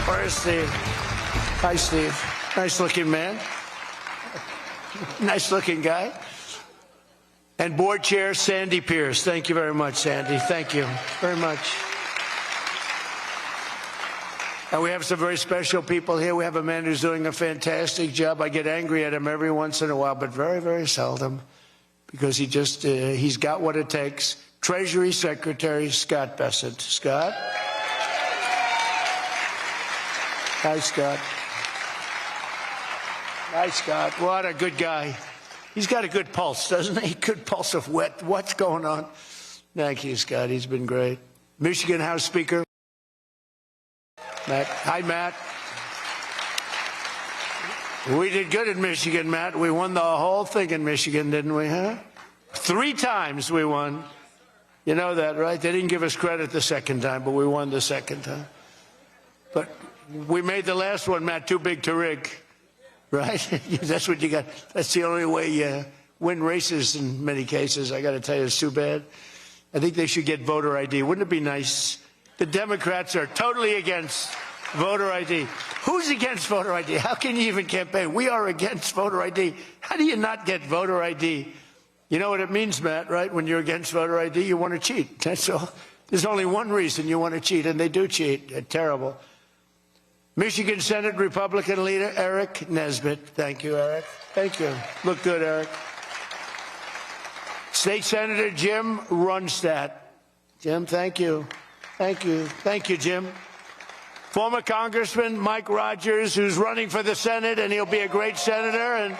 Where's Steve? Hi, Steve. Nice-looking man. Nice-looking guy. And board chair Sandy Pierce. Thank you very much, Sandy. Thank you very much. And we have some very special people here. We have a man who's doing a fantastic job. I get angry at him every once in a while, but very, very seldom, because he's got what it takes. Treasury Secretary Scott Bessent. Scott? Hi, Scott. Hi, Scott. What a good guy. He's got a good pulse, doesn't he? Good pulse of what's going on. Thank you, Scott. He's been great. Michigan House Speaker. Matt. Hi, Matt. We did good in Michigan, Matt. We won the whole thing in Michigan, didn't we, huh? 3 times we won. You know that, right? They didn't give us credit the second time, but we won the second time. But we made the last one, Matt, too big to rig. Right? That's what you got. That's the only way you win races in many cases. I got to tell you, it's too bad. I think they should get voter ID. Wouldn't it be nice? The Democrats are totally against voter ID. Who's against voter ID? How can you even campaign? We are against voter ID. How do you not get voter ID? You know what it means, Matt, right? When you're against voter ID, you want to cheat. That's all. There's only one reason you want to cheat, and they do cheat. It's terrible. Michigan Senate Republican leader Eric Nesbitt. Thank you, Eric. Thank you. Look good, Eric. State Senator Jim Runstad. Jim, thank you. Thank you. Thank you, Jim. Former Congressman Mike Rogers, who's running for the Senate, and he'll be a great senator. And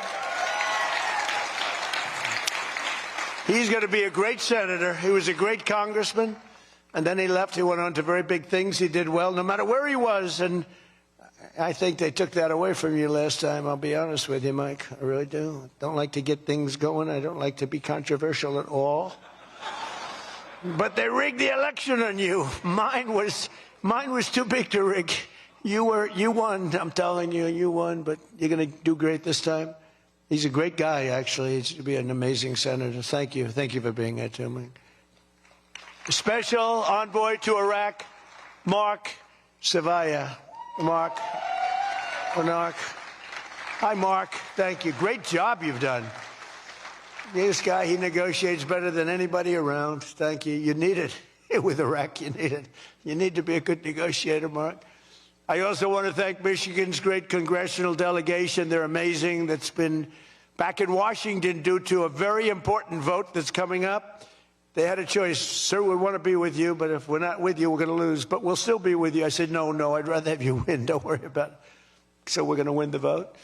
he's going to be a great senator. He was a great congressman, and then he left. He went on to very big things. He did well, no matter where he was. And I think they took that away from you last time. I'll be honest with you, Mike. I really do. I don't like to get things going. I don't like to be controversial at all. But they rigged the election on you. Mine was too big to rig. You won. I'm telling you, you won. But you're going to do great this time. He's a great guy, actually. He's going to be an amazing senator. Thank you. Thank you for being here, too, Mike. Special envoy to Iraq, Mark Savaya. Mark. Hi, Mark. Thank you. Great job you've done. This guy, he negotiates better than anybody around. Thank you. You need it. With Iraq, you need it. You need to be a good negotiator, Mark. I also want to thank Michigan's great congressional delegation. They're amazing. That's been back in Washington due to a very important vote that's coming up. They had a choice. Sir, we want to be with you, but if we're not with you, we're going to lose. But we'll still be with you. I said, no, I'd rather have you win. Don't worry about it. So we're going to win the vote.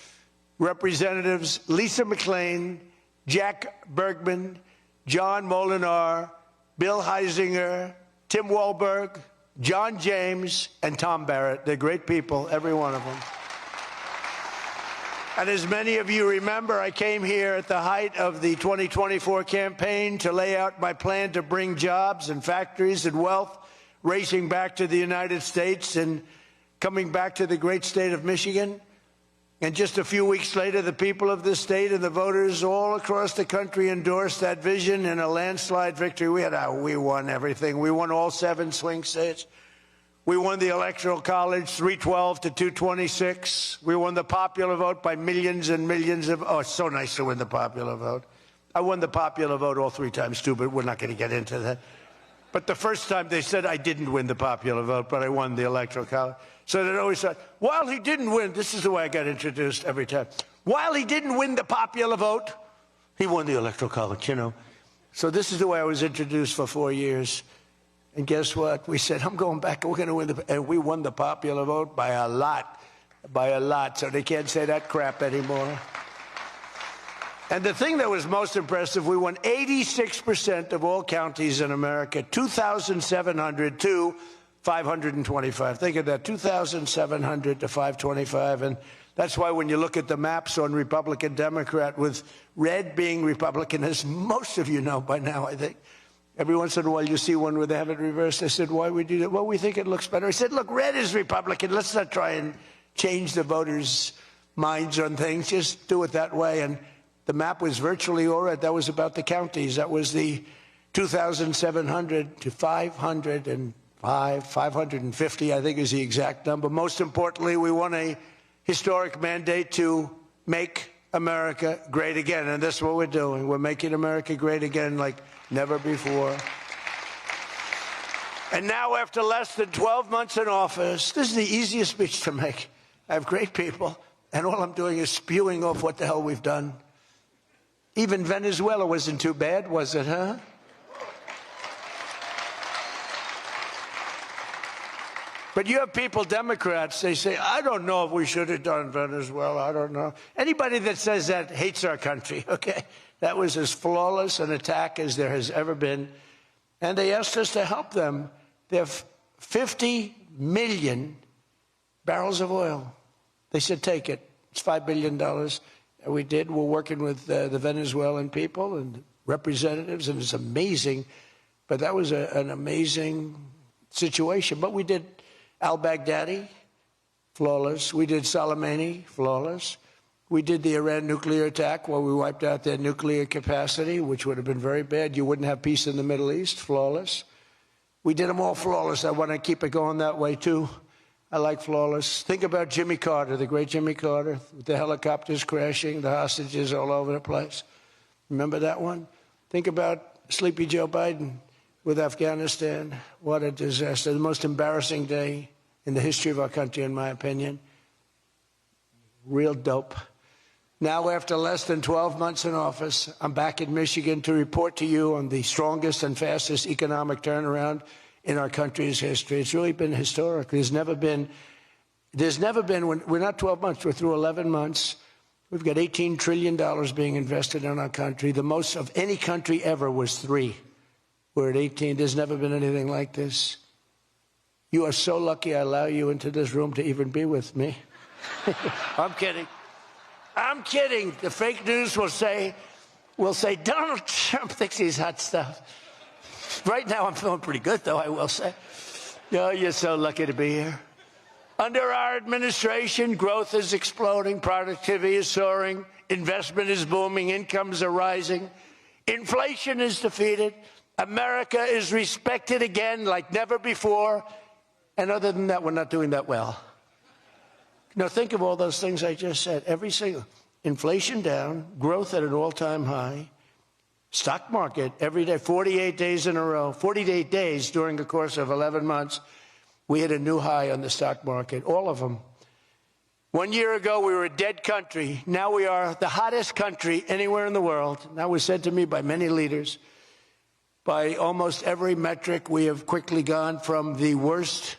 Representatives Lisa McClain, Jack Bergman, John Molinar, Bill Heisinger, Tim Walberg, John James, and Tom Barrett. They're great people, every one of them. And as many of you remember, I came here at the height of the 2024 campaign to lay out my plan to bring jobs and factories and wealth racing back to the United States and coming back to the great state of Michigan. And just a few weeks later, the people of this state and the voters all across the country endorsed that vision in a landslide victory. We won everything. We won all 7 swing states. We won the Electoral College 312 to 226. We won the popular vote by millions and millions of... Oh, it's so nice to win the popular vote. I won the popular vote all 3 times, too, but we're not going to get into that. But the first time they said I didn't win the popular vote, but I won the Electoral College. So they always said, while he didn't win, this is the way I got introduced every time. While he didn't win the popular vote, he won the Electoral College, you know. So this is the way I was introduced for 4 years. And guess what? We said, I'm going back, we're going to win and we won the popular vote by a lot. So they can't say that crap anymore. And the thing that was most impressive, we won 86% of all counties in America, 2,700 to 525. Think of that, 2,700 to 525. And that's why when you look at the maps on Republican, Democrat, with red being Republican, as most of you know by now, I think, every once in a while you see one where they have it reversed. I said, why would you do that? Well, we think it looks better. I said, look, red is Republican. Let's not try and change the voters' minds on things. Just do it that way. And the map was virtually all right. That was about the counties. That was the 2,700 to 500 and 550, I think is the exact number. Most importantly, we won a historic mandate to make America great again. And that's what we're doing. We're making America great again like never before. And now, after less than 12 months in office, this is the easiest speech to make. I have great people, and all I'm doing is spewing off what the hell we've done. Even Venezuela wasn't too bad, was it, huh? But you have people, Democrats, they say, I don't know if we should have done Venezuela, I don't know. Anybody that says that hates our country, okay? That was as flawless an attack as there has ever been. And they asked us to help them. They have 50 million barrels of oil. They said, take it. It's $5 billion. And we did. We're working with the Venezuelan people and representatives, and it's amazing. But that was an amazing situation. But we did al-Baghdadi, flawless. We did Soleimani, flawless. We did the Iran nuclear attack where we wiped out their nuclear capacity, which would have been very bad. You wouldn't have peace in the Middle East, flawless. We did them all flawless. I want to keep it going that way, too. I like flawless. Think about Jimmy Carter, the great Jimmy Carter, with the helicopters crashing, the hostages all over the place. Remember that one? Think about Sleepy Joe Biden with Afghanistan. What a disaster. The most embarrassing day in the history of our country, in my opinion. Real dope. Now, after less than 12 months in office, I'm back in Michigan to report to you on the strongest and fastest economic turnaround in our country's history. It's really been historic. There's never been, we're not 12 months, we're through 11 months. We've got $18 trillion being invested in our country. The most of any country ever was 3. We're at 18. There's never been anything like this. You are so lucky I allow you into this room to even be with me. I'm kidding. I'm kidding. The fake news will say Donald Trump thinks he's hot stuff. Right now I'm feeling pretty good, though, I will say. Oh, you're so lucky to be here. Under our administration, growth is exploding, productivity is soaring, investment is booming, incomes are rising, inflation is defeated, America is respected again like never before, and other than that, we're not doing that well. Now, think of all those things I just said. Every single, inflation down, growth at an all-time high, stock market every day, 48 days in a row, 48 days during the course of 11 months, we hit a new high on the stock market, all of them. 1 year ago, we were a dead country. Now we are the hottest country anywhere in the world. That was said to me by many leaders. By almost every metric, we have quickly gone from the worst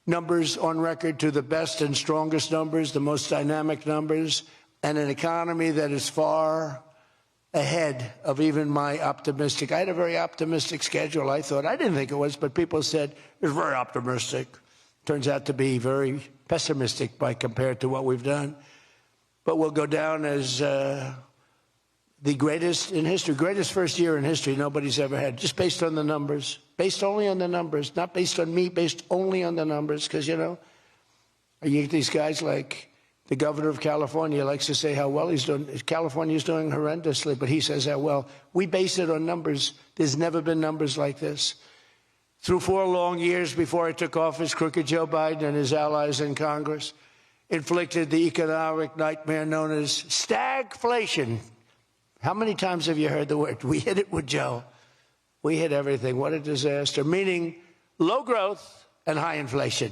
numbers on record to the best and strongest numbers, the most dynamic numbers, and an economy that is far ahead of even my optimistic. I had a very optimistic schedule, I thought. I didn't think it was, but people said it was very optimistic. Turns out to be very pessimistic by compared to what we've done. But we'll go down as the greatest in history, greatest first year in history nobody's ever had, just based on the numbers, based only on the numbers, not based on me, based only on the numbers, because, you know, you get these guys like the governor of California likes to say how well he's doing. California's doing horrendously, but he says how well. We base it on numbers. There's never been numbers like this. Through 4 long years before I took office, crooked Joe Biden and his allies in Congress inflicted the economic nightmare known as stagflation. How many times have you heard the word? We hit it with Joe. We hit everything. What a disaster. Meaning low growth and high inflation.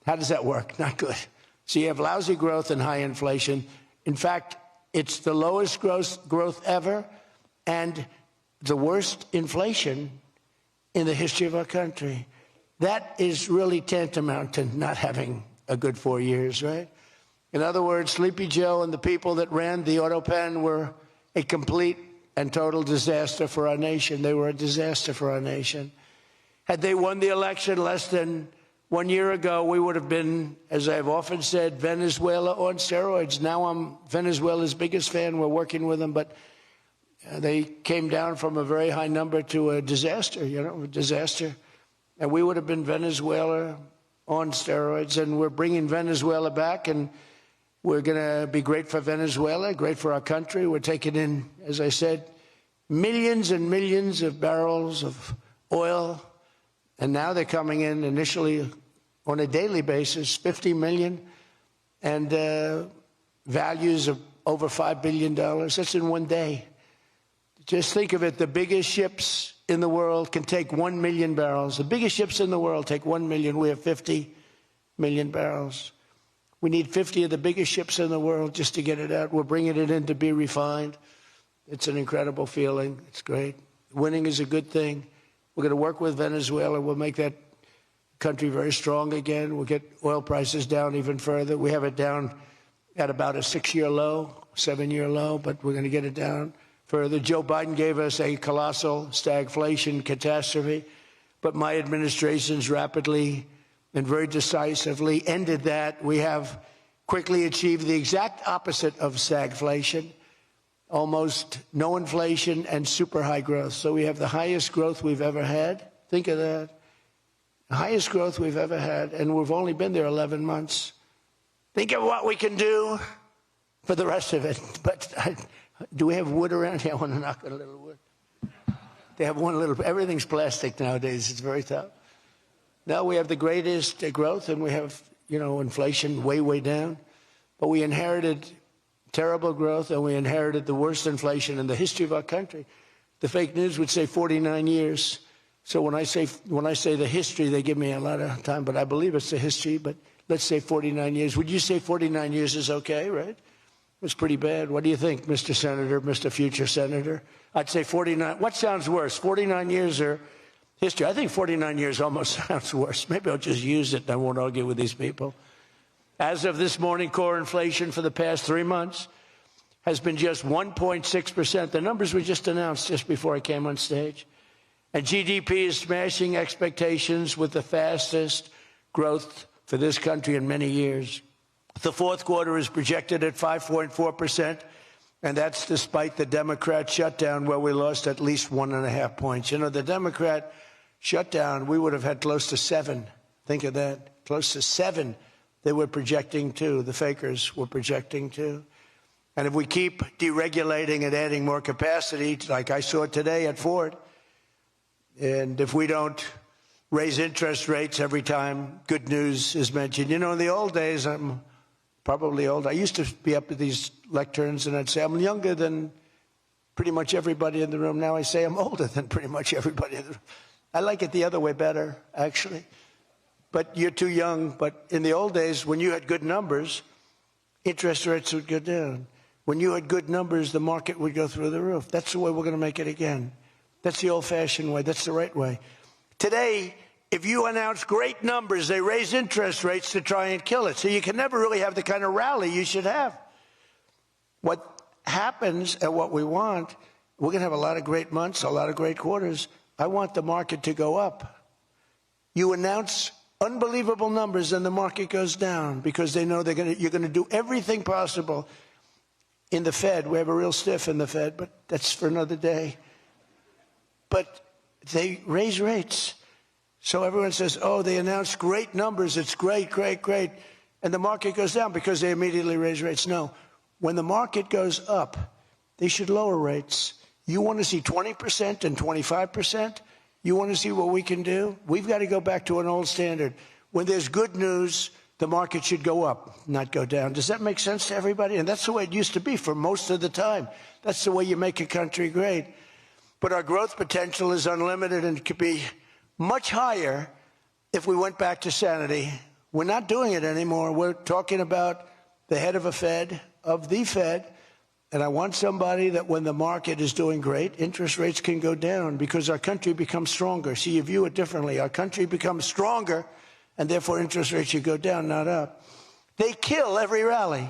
How does that work? Not good. So you have lousy growth and high inflation. In fact, it's the lowest growth ever and the worst inflation in the history of our country. That is really tantamount to not having a good 4 years, right? In other words, Sleepy Joe and the people that ran the auto pen were a complete and total disaster for our nation. They were a disaster for our nation. Had they won the election less than 1 year ago, we would have been, as I've often said, Venezuela on steroids. Now I'm Venezuela's biggest fan. We're working with them, but they came down from a very high number to a disaster, you know, a disaster. And we would have been Venezuela on steroids, and we're bringing Venezuela back, and we're going to be great for Venezuela, great for our country. We're taking in, as I said, millions and millions of barrels of oil, And now they're coming in initially on a daily basis, 50 million, and values of over $5 billion. That's in one day. Just think of it. The biggest ships in the world can take 1 million barrels. The biggest ships in the world take 1 million. We have 50 million barrels. We need 50 of the biggest ships in the world just to get it out. We're bringing it in to be refined. It's an incredible feeling. It's great. Winning is a good thing. We're going to work with Venezuela. We'll make that country very strong again. We'll get oil prices down even further. We have it down at about a 6-year low, 7-year low, but we're going to get it down further. Joe Biden gave us a colossal stagflation catastrophe, but my administration's rapidly and very decisively ended that. We have quickly achieved the exact opposite of stagflation, almost no inflation and super high growth. So we have the highest growth we've ever had. Think of that. The highest growth we've ever had, and we've only been there 11 months. Think of what we can do for the rest of it. But do we have wood around here? I want to knock on a little wood. They have one little, everything's plastic nowadays. It's very tough. Now we have the greatest growth, and we have, inflation way, way down. But we inherited terrible growth, and we inherited the worst inflation in the history of our country. The fake news would say 49 years. So when I say the history, they give me a lot of time, but I believe it's the history. But let's say 49 years. Would you say 49 years is okay, right? It was pretty bad. What do you think, Mr. Senator, Mr. Future Senator? I'd say 49. What sounds worse, 49 years or history? I think 49 years almost sounds worse. Maybe I'll just use it and I won't argue with these people. As of this morning, core inflation for the past 3 months has been just 1.6%. The numbers were just announced just before I came on stage. And GDP is smashing expectations with the fastest growth for this country in many years. The fourth quarter is projected at 5.4%, and that's despite the Democrat shutdown where we lost at least 1.5 points. The Democrat shutdown, we would have had close to 7. Think of that, close to 7. They were projecting to. The fakers were projecting to. And if we keep deregulating and adding more capacity, like I saw today at Ford, and if we don't raise interest rates every time good news is mentioned. In the old days, I'm probably old. I used to be up at these lecterns and I'd say, I'm younger than pretty much everybody in the room. Now I say I'm older than pretty much everybody in the room. I like it the other way better, actually. But you're too young. But in the old days, when you had good numbers, interest rates would go down. When you had good numbers, the market would go through the roof. That's the way we're going to make it again. That's the old-fashioned way. That's the right way. Today, if you announce great numbers, they raise interest rates to try and kill it. So you can never really have the kind of rally you should have. What happens and what we want, we're going to have a lot of great months, a lot of great quarters. I want the market to go up. You announce unbelievable numbers and the market goes down because they know you're going to do everything possible. In the Fed, we have a real stiff in the Fed, but that's for another day. But they raise rates. So everyone says, oh, they announced great numbers. It's great, great, great. And the market goes down because they immediately raise rates. No, when the market goes up, they should lower rates. You want to see 20% and 25%? You want to see what we can do? We've got to go back to an old standard. When there's good news, the market should go up, not go down. Does that make sense to everybody? And that's the way it used to be for most of the time. That's the way you make a country great. But our growth potential is unlimited and could be much higher if we went back to sanity. We're not doing it anymore. We're talking about the head of the Fed, and I want somebody that when the market is doing great, interest rates can go down because our country becomes stronger. See, you view it differently. Our country becomes stronger, and therefore interest rates should go down, not up. They kill every rally.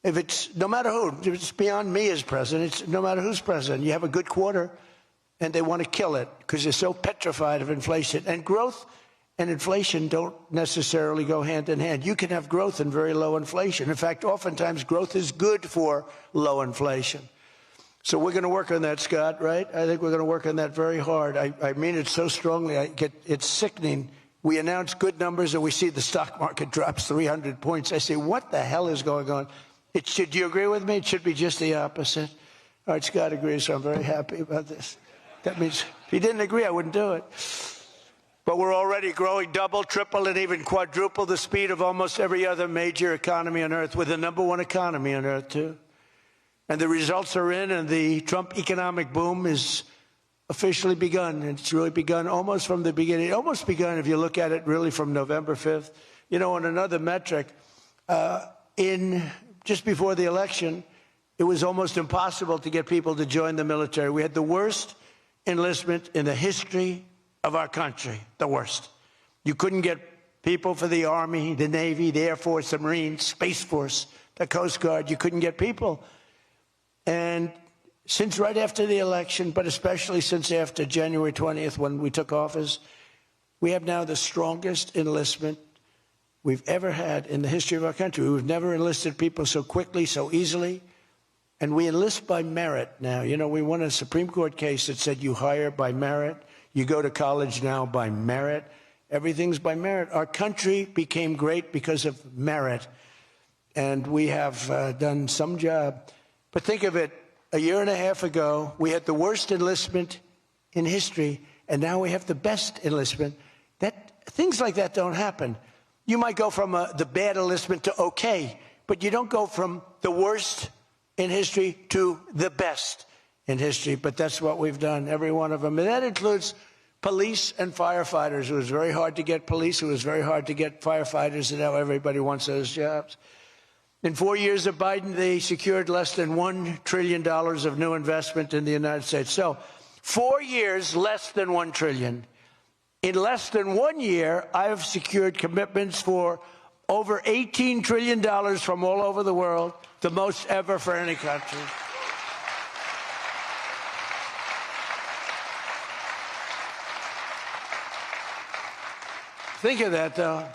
If it's no matter who, if it's beyond me as president, it's no matter who's president. You have a good quarter, and they want to kill it because they're so petrified of inflation. And growth and inflation don't necessarily go hand in hand. You can have growth and very low inflation. In fact, oftentimes growth is good for low inflation. So we're going to work on that, Scott, right? I think we're going to work on that very hard. I mean it so strongly. It's sickening. We announce good numbers, and we see the stock market drops 300 points. I say, what the hell is going on? Do you agree with me? It should be just the opposite. All right, Scott agrees, so I'm very happy about this. That means if he didn't agree, I wouldn't do it. But we're already growing double, triple, and even quadruple the speed of almost every other major economy on earth. We're the #1 economy on earth, too. And the results are in, and the Trump economic boom is officially begun. It's really begun almost from the beginning. Almost begun, if you look at it, really from November 5th. You know, on another metric, just before the election, it was almost impossible to get people to join the military. We had the worst enlistment in the history of our country, the worst. You couldn't get people for the Army, the Navy, the Air Force, the Marines, Space Force, the Coast Guard. You couldn't get people. And since right after the election, but especially since after January 20th, when we took office, we have now the strongest enlistment we've ever had in the history of our country. We've never enlisted people so quickly, so easily. And we enlist by merit now. You know, we won a Supreme Court case that said you hire by merit. You go to college now by merit. Everything's by merit. Our country became great because of merit. And we have done some job. But think of it, a year and a half ago, we had the worst enlistment in history, and now we have the best enlistment. Things like that don't happen. You might go from the bad enlistment to okay, but you don't go from the worst in history to the best in history. But that's what we've done, every one of them. And that includes police and firefighters. It was very hard to get police. It was very hard to get firefighters, and now everybody wants those jobs. In 4 years of Biden, they secured less than $1 trillion of new investment in the United States. So 4 years, less than $1 trillion. In less than 1 year, I have secured commitments for over $18 trillion from all over the world, the most ever for any country. Think of that, though.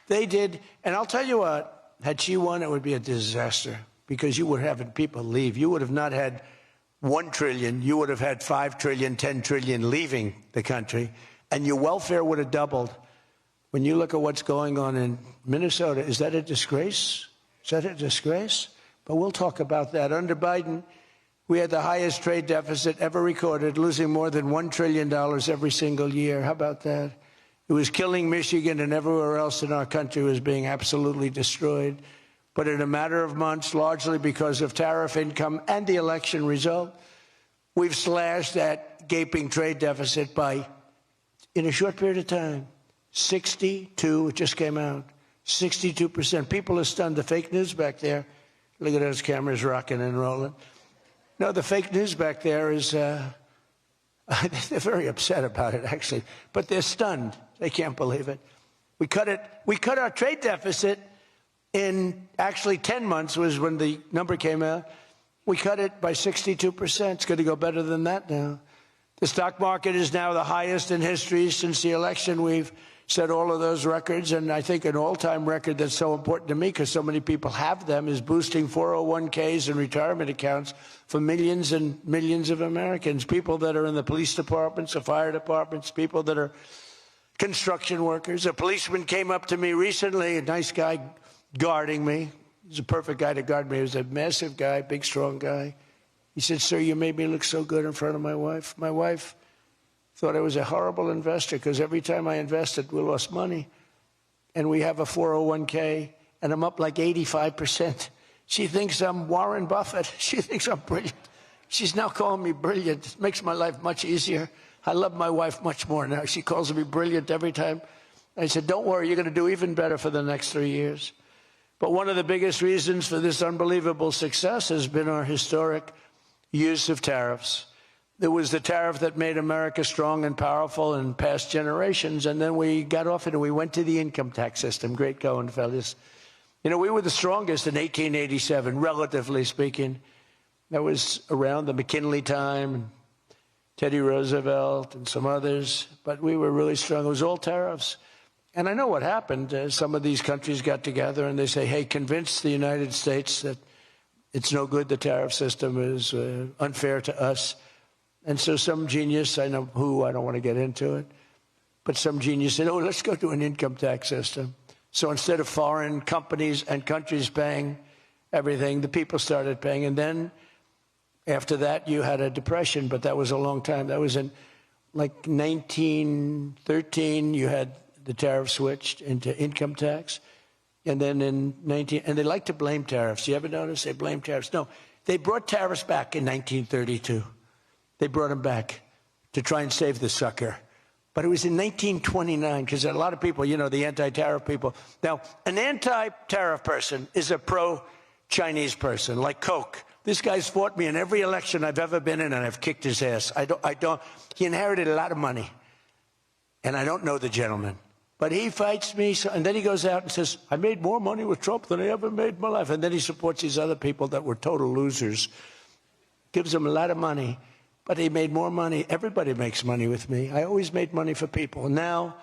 They did, and I'll tell you what, had she won, it would be a disaster, because you would have people leave. You would have not had $1 trillion. You would have had $5 trillion, $10 trillion leaving the country, and your welfare would have doubled. When you look at what's going on in Minnesota, is that a disgrace? Is that a disgrace? But we'll talk about that. Under Biden, we had the highest trade deficit ever recorded, losing more than $1 trillion every single year. How about that? It was killing Michigan, and everywhere else in our country was being absolutely destroyed. But in a matter of months, largely because of tariff income and the election result, we've slashed that gaping trade deficit by, in a short period of time, 62, it just came out, 62%. People are stunned. The fake news back there, look at those cameras rocking and rolling. No, the fake news back there is, they're very upset about it, actually, but they're stunned. They can't believe it. We cut our trade deficit in actually 10 months was when the number came out. We cut it by 62%. It's going to go better than that now. The stock market is now the highest in history since the election. We've set all of those records, and I think an all-time record that's so important to me because so many people have them is boosting 401ks and retirement accounts for millions and millions of Americans, people that are in the police departments, the fire departments, people that are construction workers. A policeman came up to me recently, a nice guy guarding me. He's a perfect guy to guard me. He was a massive guy, big, strong guy. He said, "Sir, you made me look so good in front of my wife. My wife thought I was a horrible investor because every time I invested, we lost money. And we have a 401k, and I'm up like 85%. She thinks I'm Warren Buffett. She thinks I'm brilliant. She's now calling me brilliant. It makes my life much easier. I love my wife much more now. She calls me brilliant every time. I said, don't worry, you're going to do even better for the next 3 years. But one of the biggest reasons for this unbelievable success has been our historic use of tariffs. There was the tariff that made America strong and powerful in past generations, and then we got off it and we went to the income tax system. Great going, fellas. You know, we were the strongest in 1887, relatively speaking. That was around the McKinley time, and Teddy Roosevelt and some others, but we were really strong. It was all tariffs. And I know what happened. Some of these countries got together and they say, hey, convince the United States that it's no good, the tariff system is unfair to us. And so some genius, I know who, I don't want to get into it, but some genius said, oh, let's go to an income tax system. So instead of foreign companies and countries paying everything, the people started paying. And then after that, you had a depression, but that was a long time. That was in like 1913, you had the tariff switched into income tax. And then and they like to blame tariffs. You ever notice they blame tariffs? No, they brought tariffs back in 1932. They brought them back to try and save the sucker. But it was in 1929, because a lot of people, you know, the anti-tariff people. Now, an anti-tariff person is a pro-Chinese person, like Koch. This guy's fought me in every election I've ever been in, and I've kicked his ass. He inherited a lot of money, and I don't know the gentleman. But he fights me, and then he goes out and says, I made more money with Trump than I ever made in my life. And then he supports these other people that were total losers, gives them a lot of money. But he made more money. Everybody makes money with me. I always made money for people. Now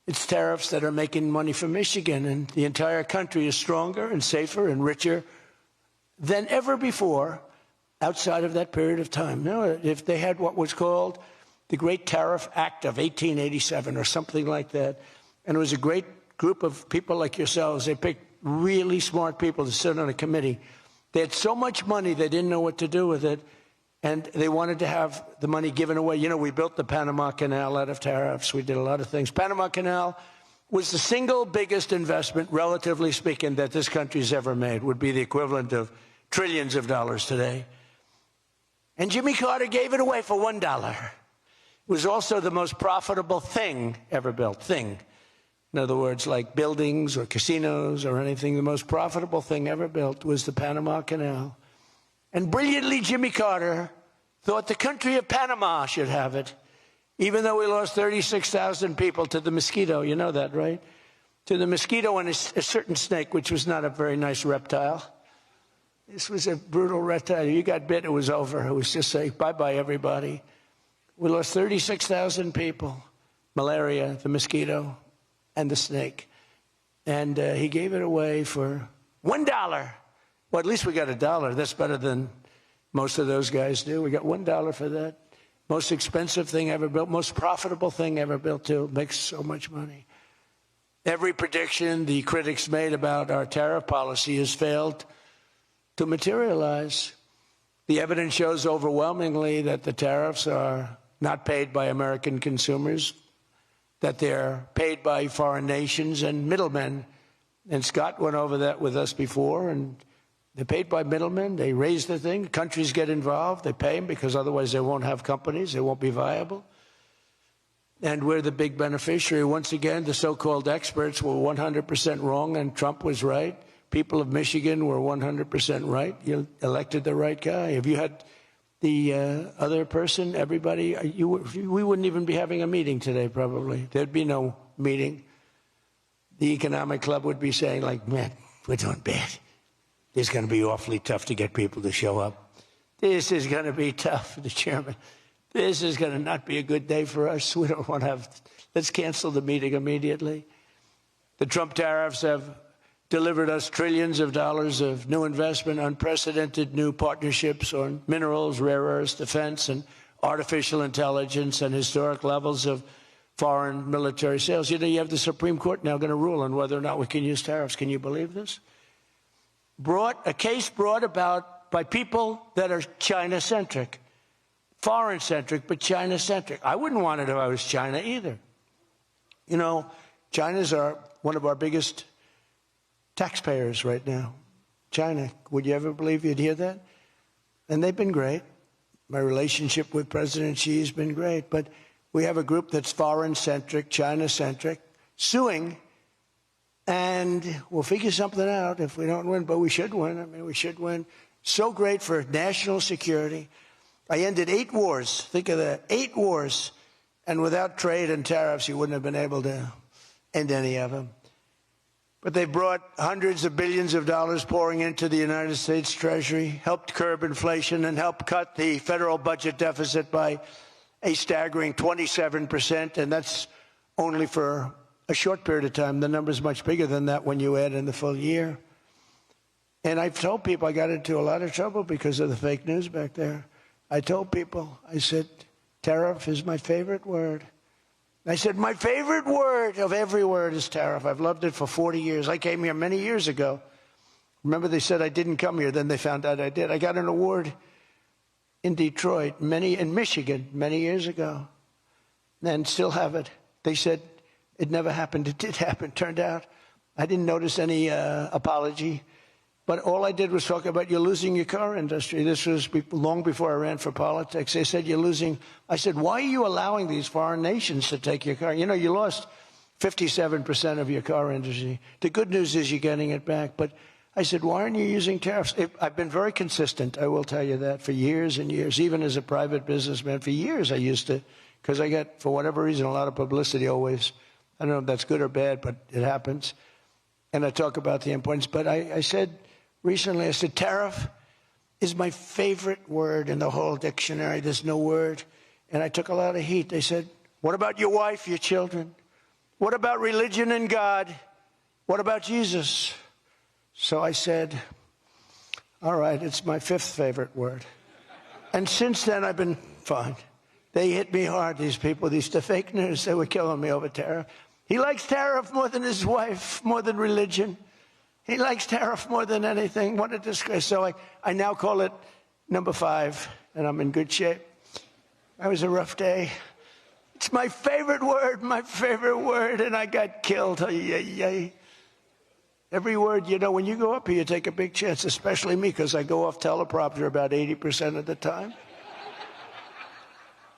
it's tariffs that are making money for Michigan, and the entire country is stronger and safer and richer than ever before outside of that period of time. Now, if they had what was called the Great Tariff Act of 1887 or something like that, and it was a great group of people like yourselves, they picked really smart people to sit on a committee. They had so much money they didn't know what to do with it, and they wanted to have the money given away. You know, we built the Panama Canal out of tariffs. We did a lot of things. Panama Canal was the single biggest investment, relatively speaking, that this country's ever made. Would be the equivalent of trillions of dollars today. And Jimmy Carter gave it away for $1. It was also the most profitable thing ever built. Thing. In other words, like buildings or casinos or anything, the most profitable thing ever built was the Panama Canal. And brilliantly, Jimmy Carter thought the country of Panama should have it, even though we lost 36,000 people to the mosquito. You know that, right? To the mosquito and a certain snake, which was not a very nice reptile. This was a brutal reptile. You got bit, it was over. It was just say, bye-bye, everybody. We lost 36,000 people. Malaria, the mosquito, and the snake. And he gave it away for $1. Well, at least we got $1. That's better than most of those guys do. We got $1 for that. Most expensive thing ever built, most profitable thing ever built, too. Makes so much money. Every prediction the critics made about our tariff policy has failed to materialize. The evidence shows overwhelmingly that the tariffs are not paid by American consumers, that they're paid by foreign nations and middlemen. And Scott went over that with us before, and they're paid by middlemen. They raise the thing. Countries get involved. They pay them because otherwise they won't have companies. They won't be viable. And we're the big beneficiary. Once again, the so-called experts were 100% wrong, and Trump was right. People of Michigan were 100% right. You elected the right guy. If you had the other person, everybody, we wouldn't even be having a meeting today, probably. There'd be no meeting. The Economic Club would be saying, like, man, we're doing bad. It's going to be awfully tough to get people to show up. This is going to be tough, the chairman. This is going to not be a good day for us. We don't want to have, let's cancel the meeting immediately. The Trump tariffs have delivered us trillions of dollars of new investment, unprecedented new partnerships on minerals, rare earths, defense, and artificial intelligence, and historic levels of foreign military sales. You know, you have the Supreme Court now going to rule on whether or not we can use tariffs. Can you believe this? A case brought about by people that are China-centric, foreign-centric, but China-centric. I wouldn't want it if I was China either. You know, China's one of our biggest taxpayers right now. China, would you ever believe you'd hear that? And they've been great. My relationship with President Xi has been great. But we have a group that's foreign-centric, China-centric, suing. And we'll figure something out if we don't win, but we should win. I mean, we should win. So great for national security. I ended 8 wars. Think of that, 8 wars. And without trade and tariffs, you wouldn't have been able to end any of them. But they brought hundreds of billions of dollars pouring into the United States Treasury, helped curb inflation, and helped cut the federal budget deficit by a staggering 27%. And that's only for a short period of time. The number's much bigger than that when you add in the full year. And I've told people I got into a lot of trouble because of the fake news back there. I told people, I said, tariff is my favorite word. I said, my favorite word of every word is tariff. I've loved it for 40 years. I came here many years ago. Remember, they said I didn't come here. Then they found out I did. I got an award in Detroit, in Michigan, many years ago. and still have it. They said it never happened. It did happen. Turned out I didn't notice any apology. But all I did was talk about you're losing your car industry. This was long before I ran for politics. They said you're losing. I said, why are you allowing these foreign nations to take your car? You know, you lost 57% of your car industry. The good news is you're getting it back. But I said, why aren't you using tariffs? I've been very consistent, I will tell you that, for years and years. Even as a private businessman, for years I used to, because I get, for whatever reason, a lot of publicity always. I don't know if that's good or bad, but it happens. And I talk about the importance. But I said recently, I said, tariff is my favorite word in the whole dictionary. There's no word. And I took a lot of heat. They said, what about your wife, your children? What about religion and God? What about Jesus? So I said, all right, it's my fifth favorite word. And since then, I've been fine. They hit me hard, these people, these fake news. They were killing me over tariff. He likes tariff more than his wife, more than religion. He likes tariff more than anything. What a disgrace. So I now call it number 5, and I'm in good shape. That was a rough day. It's my favorite word, and I got killed. Every word, you know, when you go up here, you take a big chance, especially me, because I go off teleprompter about 80% of the time.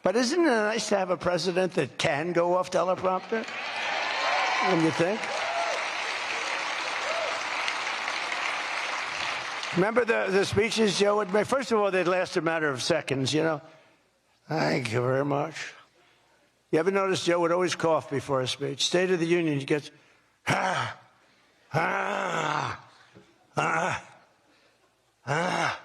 But isn't it nice to have a president that can go off teleprompter? When you think? Remember the speeches Joe would make? First of all, they'd last a matter of seconds, you know. Thank you very much. You ever notice Joe would always cough before a speech? State of the Union, he gets, ah, ah, ah, ah.